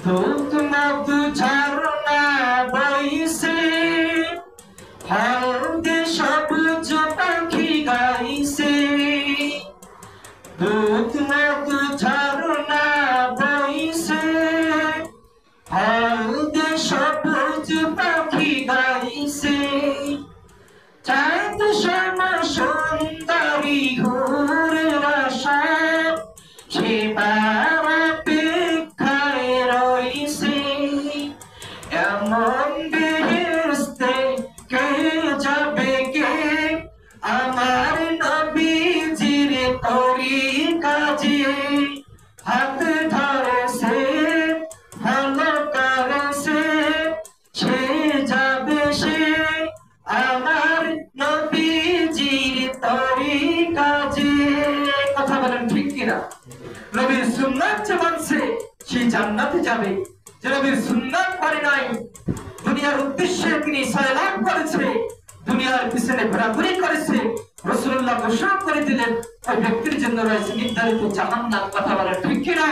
দুধ মধু ঝরনা বইছে, হলদে সবুজ পাখি গাইছে। দুধ মধু ঝরনা বইছে, হলদে সবুজ পাখি গাইছে। চাঁদ শ্যামা সুন্দরী হুরের আশা, সেবার অপেক্ষায় রইছে। এমন বেহেশতে কে যাবে কে, আমার নবীজির তরিকাজে হাত ধরেছে, ভালো করেছে, সে যাবে সে আমার নবীজির তরিকাজে। কথা বলেন ঠিক কিনা? নবীর সুন্নাত যে মানছে সে জান্নাতে যাবে, যে নবীর সুন্নাত মানে নাই, দুনিয়ার উদ্দেশ্যে তিনি সালাত করেছে, দুনিয়ার পিছনে ঘোরাঘুরি করেছে, রাসূলুল্লাহ ঘোষণা করে দিলেন ওই ব্যক্তির জন্য রয়েছে নির্ধারিত জাহান্নাম। কথা বলেন ঠিক কিনা?